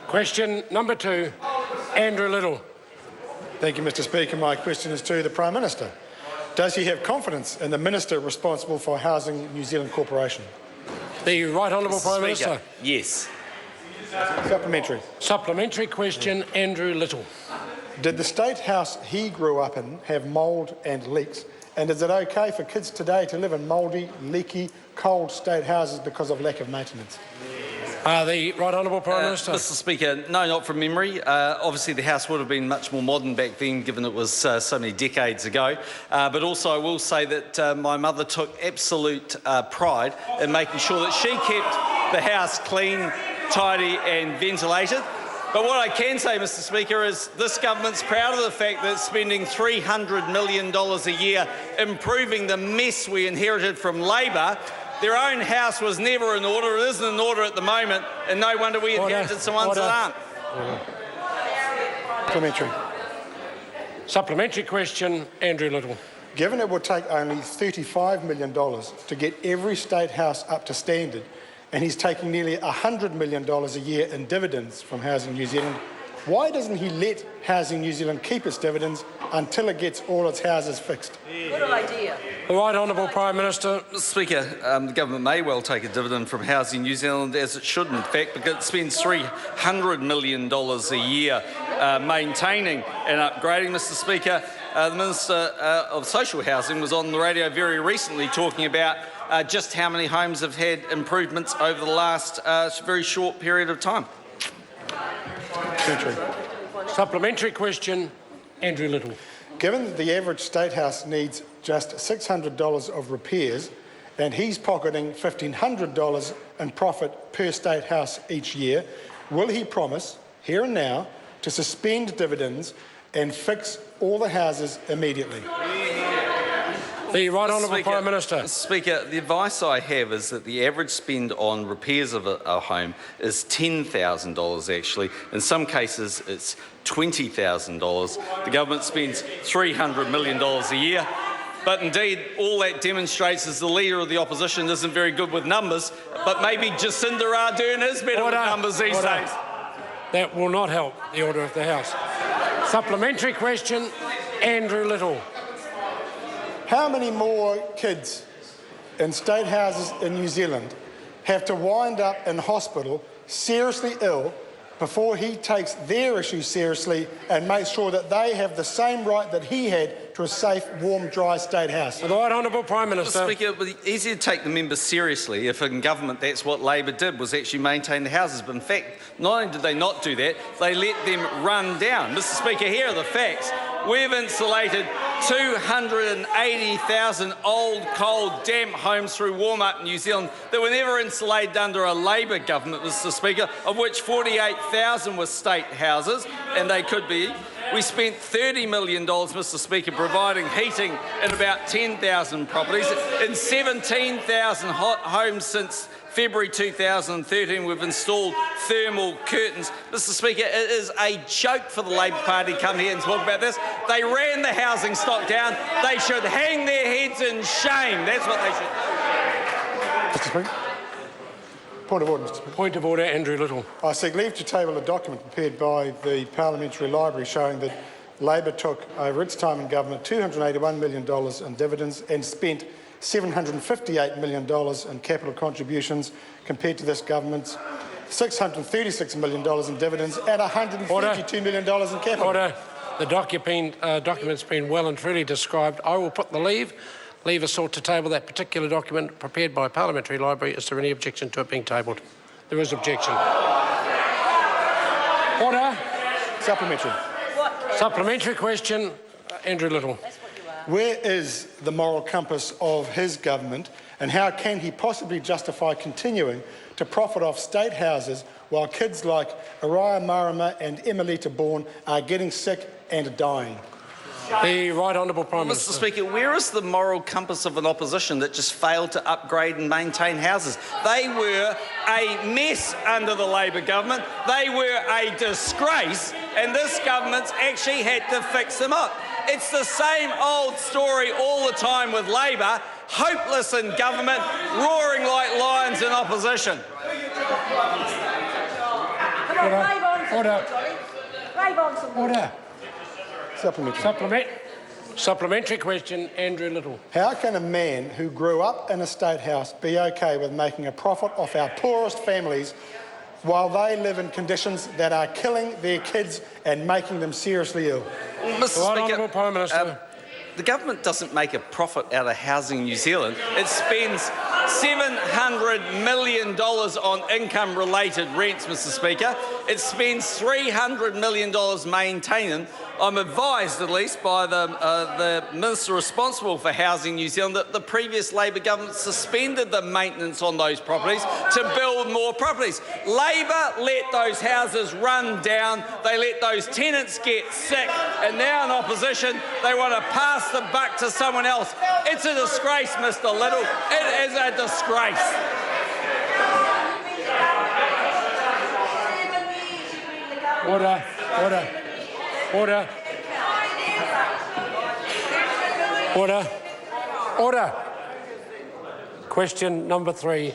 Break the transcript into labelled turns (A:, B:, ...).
A: Question number 2, Andrew Little.
B: Thank you, Mr Speaker. My question is to the Prime Minister. Does he have confidence in the Minister responsible for Housing New Zealand Corporation?
A: The Right Honourable Prime Minister.
C: Yes.
B: Supplementary.
A: Supplementary question, Andrew Little.
B: Did the State House he grew up in have mould and leaks? And is it okay for kids today to live in mouldy, leaky, cold state houses because of lack of maintenance?
A: The Right Honourable Prime Minister.
C: Mr Speaker, no, not from memory. Obviously the House would have been much more modern back then, given it was so many decades ago. But also I will say that my mother took absolute pride in making sure that she kept the house clean, tidy and ventilated. But what I can say, Mr Speaker, is this government's proud of the fact that it's spending $300 million a year improving the mess we inherited from Labor. Their own house was never in order. It isn't in order at the moment, and no wonder we inherited some ones that aren't.
B: Supplementary.
A: Supplementary question, Andrew Little.
B: Given it will take only $35 million to get every state house up to standard, and he's taking nearly $100 million a year in dividends from Housing New Zealand, why doesn't he let Housing New Zealand keep its dividends until it gets all its houses fixed?
D: Good idea.
A: The Right Honourable Prime Minister.
C: Mr Speaker, the government may well take a dividend from Housing New Zealand, as it should in fact, because it spends $300 million a year maintaining and upgrading. Mr Speaker, the Minister of Social Housing was on the radio very recently talking about just how many homes have had improvements over the last very short period of time.
A: Supplementary question, Andrew Little.
B: Given that the average state house needs just $600 of repairs and he's pocketing $1,500 in profit per state house each year, will he promise, here and now, to suspend dividends and fix all the houses immediately?
A: The Right Honourable Prime Minister.
C: Mr Speaker, the advice I have is that the average spend on repairs of a home is $10,000 actually. In some cases it's $20,000. The government spends $300 million a year. But indeed, all that demonstrates is the Leader of the Opposition isn't very good with numbers, but maybe Jacinda Ardern is better with numbers these days.
A: That will not help the order of the House. Supplementary question, Andrew Little.
B: How many more kids in state houses in New Zealand have to wind up in hospital seriously ill before he takes their issues seriously and makes sure that they have the same right that he had to a safe, warm, dry state house?
A: The Right Honourable Prime Minister.
C: Mr Speaker, it would be easier to take the members seriously if in government that's what Labor did, was actually maintain the houses. But in fact, not only did they not do that, they let them run down. Mr Speaker, here are the facts. We've insulated 280,000 old, cold, damp homes through Walmart in New Zealand that were never insulated under a Labor government, Mr Speaker, of which 48,000 were state houses, and they could be. We spent $30 million, Mr Speaker, providing heating in about 10,000 properties. In 17,000 homes since February 2013, we've installed thermal curtains. Mr Speaker, it is a joke for the Labor Party to come here and talk about this. They ran the housing stock down. They should hang their heads in shame. That's what they should do.
B: Mr Speaker. Point of order, Mr Speaker.
A: Point of order, Andrew Little.
B: I seek leave to table a document prepared by the Parliamentary Library showing that Labor took, over its time in government, $281 million in dividends and spent $758 million in capital contributions, compared to this government's $636 million in dividends and $132 million in capital.
A: Order. The document's been well and truly described. I will put the leave us sought to table that particular document prepared by Parliamentary Library. Is there any objection to it being tabled? There is objection. Order.
B: Supplementary.
A: Supplementary question, Andrew Little.
B: Where is the moral compass of his government, and how can he possibly justify continuing to profit off state houses while kids like Araya Marama and Emilita Bourne are getting sick and dying?
A: The Right Honourable Prime Minister.
C: Mr Speaker, where is the moral compass of an opposition that just failed to upgrade and maintain houses? They were a mess under the Labor government. They were a disgrace, and this government's actually had to fix them up. It's the same old story all the time with Labor, hopeless in government, roaring like lions in opposition.
D: Come on,
A: Order. Order.
B: Supplementary.
A: Supplementary question, Andrew Little.
B: How can a man who grew up in a state house be okay with making a profit off our poorest families while they live in conditions that are killing their kids and making them seriously ill?
C: Mr.
A: Right,
C: Speaker,
A: Honourable Prime Minister.
C: the government doesn't make a profit out of Housing New Zealand. It spends $700 million on income-related rents, Mr. Speaker. It spends $300 million maintaining. I'm advised, at least, by the Minister responsible for Housing New Zealand that the previous Labor government suspended the maintenance on those properties to build more properties. Labor let those houses run down, they let those tenants get sick, and now in opposition they want to pass the buck to someone else. It's a disgrace, Mr. Little. It is a disgrace.
A: Order. Order. Order. Order. Order. Question number 3.